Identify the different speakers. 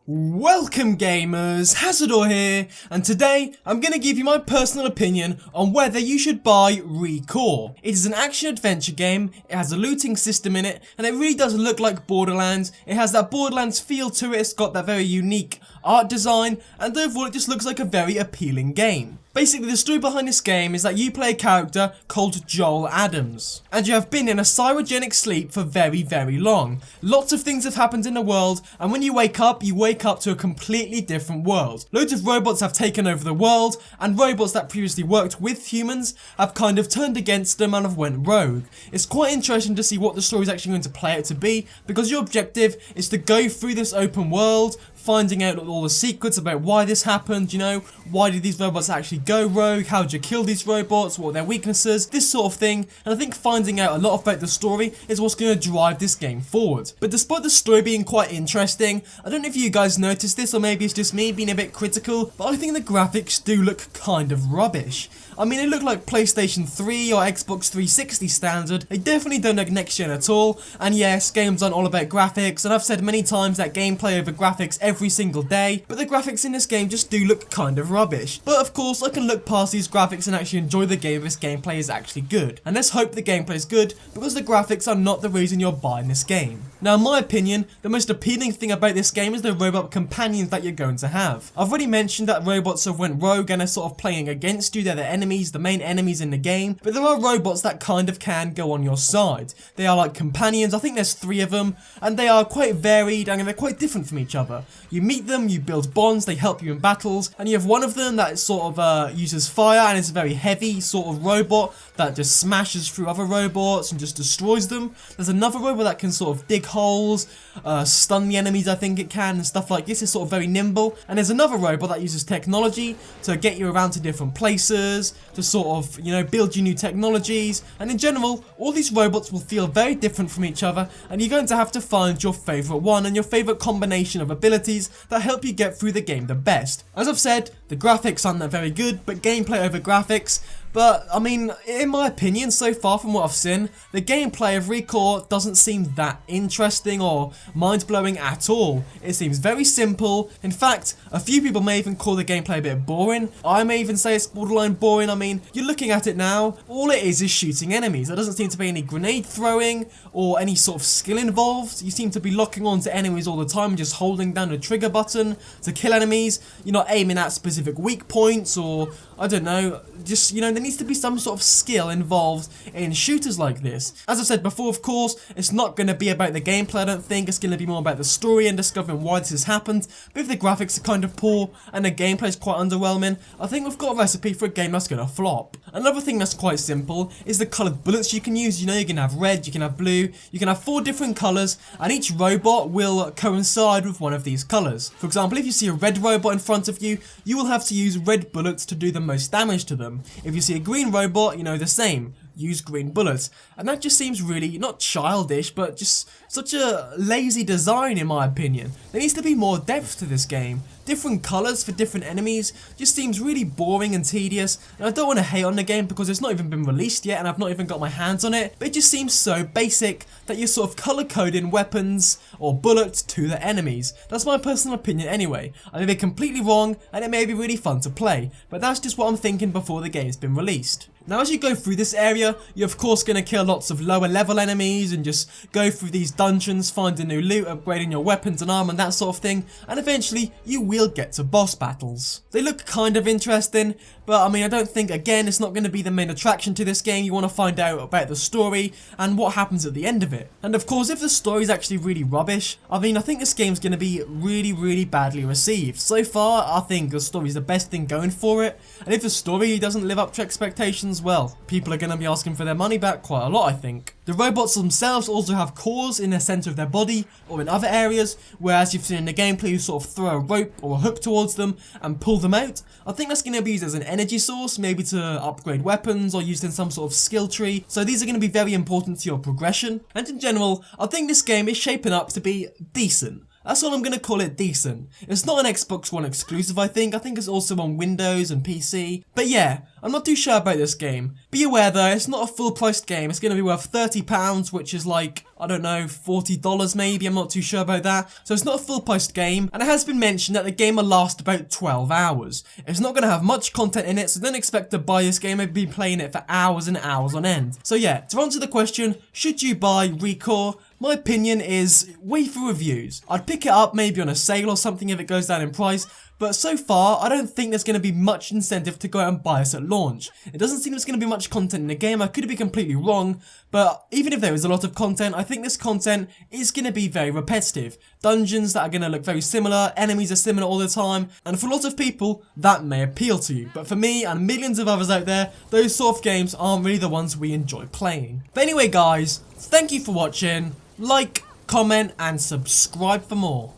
Speaker 1: Welcome gamers, Hazzador here, and today I'm going to give you my personal opinion on whether you should buy ReCore. It is an action-adventure game, it has a looting system in it, and it really does look like Borderlands. It has that Borderlands feel to it, it's got that very unique art design, and overall it just looks like a very appealing game. Basically, the story behind this game is that you play a character called Joel Adams, and you have been in a cryogenic sleep for very, very long. Lots of things have happened in the world, and when you wake up to a completely different world. Loads of robots have taken over the world, and robots that previously worked with humans have kind of turned against them and have went rogue. It's quite interesting to see what the story is actually going to play out to be, because your objective is to go through this open world, finding out all the secrets about why this happened, you know, why did these robots actually go rogue, how did you kill these robots, what are their weaknesses, this sort of thing, and I think finding out a lot about the story is what's going to drive this game forward. But despite the story being quite interesting, I don't know if you guys noticed this, or maybe it's just me being a bit critical, but I think the graphics do look kind of rubbish. I mean, they look like PlayStation 3 or Xbox 360 standard. They definitely don't look next gen at all. And yes, games aren't all about graphics, and I've said many times that gameplay over graphics every single day, but the graphics in this game just do look kind of rubbish. But of course, I can look past these graphics and actually enjoy the game if this gameplay is actually good. And let's hope the gameplay is good, because the graphics are not the reason you're buying this game. Now, in my opinion, the most appealing thing about this game is the robot companions that you're going to have. I've already mentioned that robots have went rogue and are sort of playing against you. They're the enemies, the main enemies in the game, but there are robots that kind of can go on your side. They are like companions, I think there's 3 of them, and they are quite varied and they're quite different from each other. You meet them, you build bonds, they help you in battles, and you have one of them that sort of uses fire and is a very heavy sort of robot that just smashes through other robots and just destroys them. There's another robot that can sort of dig holes, stun the enemies, I think it can, and stuff like this. It's sort of very nimble. And there's another robot that uses technology to get you around to different places, to sort of, you know, build you new technologies. And in general, all these robots will feel very different from each other, and you're going to have to find your favourite one and your favourite combination of abilities that help you get through the game the best. As I've said, the graphics aren't that very good, but gameplay over graphics. But, I mean, in my opinion, so far from what I've seen, the gameplay of ReCore doesn't seem that interesting or mind-blowing at all. It seems very simple. In fact, a few people may even call the gameplay a bit boring. I may even say it's borderline boring. I mean, you're looking at it now, all it is shooting enemies. There doesn't seem to be any grenade throwing or any sort of skill involved. You seem to be locking on to enemies all the time and just holding down the trigger button to kill enemies. You're not aiming at specific weak points, or, I don't know, just, you know, there needs to be some sort of skill involved in shooters like this. As I said before, of course, it's not going to be about the gameplay, I don't think. It's going to be more about the story and discovering why this has happened. But if the graphics are kind of poor and the gameplay is quite underwhelming, I think we've got a recipe for a game that's going to flop. Another thing that's quite simple is the coloured bullets you can use. You know, you can have red, you can have blue, you can have 4 different colours, and each robot will coincide with one of these colours. For example, if you see a red robot in front of you, you will have to use red bullets to do the most damage to them. If you see a green robot, you know, the same. Use green bullets. And that just seems really, not childish, but just such a lazy design in my opinion. There needs to be more depth to this game. Different colours for different enemies just seems really boring and tedious, and I don't want to hate on the game because it's not even been released yet and I've not even got my hands on it, but it just seems so basic that you're sort of colour coding weapons or bullets to the enemies. That's my personal opinion anyway. I may be completely wrong and it may be really fun to play, but that's just what I'm thinking before the game's been released. Now, as you go through this area, you're of course going to kill lots of lower level enemies and just go through these dungeons, finding new loot, upgrading your weapons and armor and that sort of thing, and eventually you will get to boss battles. They look kind of interesting, but I mean, I don't think, again, it's not going to be the main attraction to this game. You want to find out about the story and what happens at the end of it. And of course, if the story is actually really rubbish, I mean, I think this game's going to be really, really badly received. So far, I think the story is the best thing going for it, and if the story doesn't live up to expectations, well, people are going to be asking for their money back quite a lot, I think. The robots themselves also have cores in the centre of their body or in other areas, whereas you've seen in the gameplay you sort of throw a rope or a hook towards them and pull them out. I think that's going to be used as an energy source, maybe to upgrade weapons or used in some sort of skill tree, so these are going to be very important to your progression. And in general, I think this game is shaping up to be decent. That's all I'm going to call it, decent. It's not an Xbox One exclusive, I think it's also on Windows and PC. But yeah, I'm not too sure about this game. Be aware though, it's not a full priced game. It's going to be worth £30, which is like, I don't know, $40 maybe, I'm not too sure about that. So it's not a full priced game, and it has been mentioned that the game will last about 12 hours. It's not going to have much content in it, so don't expect to buy this game and be playing it for hours and hours on end. So yeah, to answer the question, should you buy ReCore? My opinion is wait for reviews. I'd pick it up maybe on a sale or something if it goes down in price, but so far I don't think there's going to be much incentive to go out and buy this at launch. It doesn't seem there's going to be much content in the game. I could be completely wrong, but even if there is a lot of content, I think this content is going to be very repetitive. Dungeons that are going to look very similar, enemies are similar all the time, and for a lot of people that may appeal to you, but for me and millions of others out there, those sort of games aren't really the ones we enjoy playing. But anyway guys, thank you for watching. Like, comment and subscribe for more.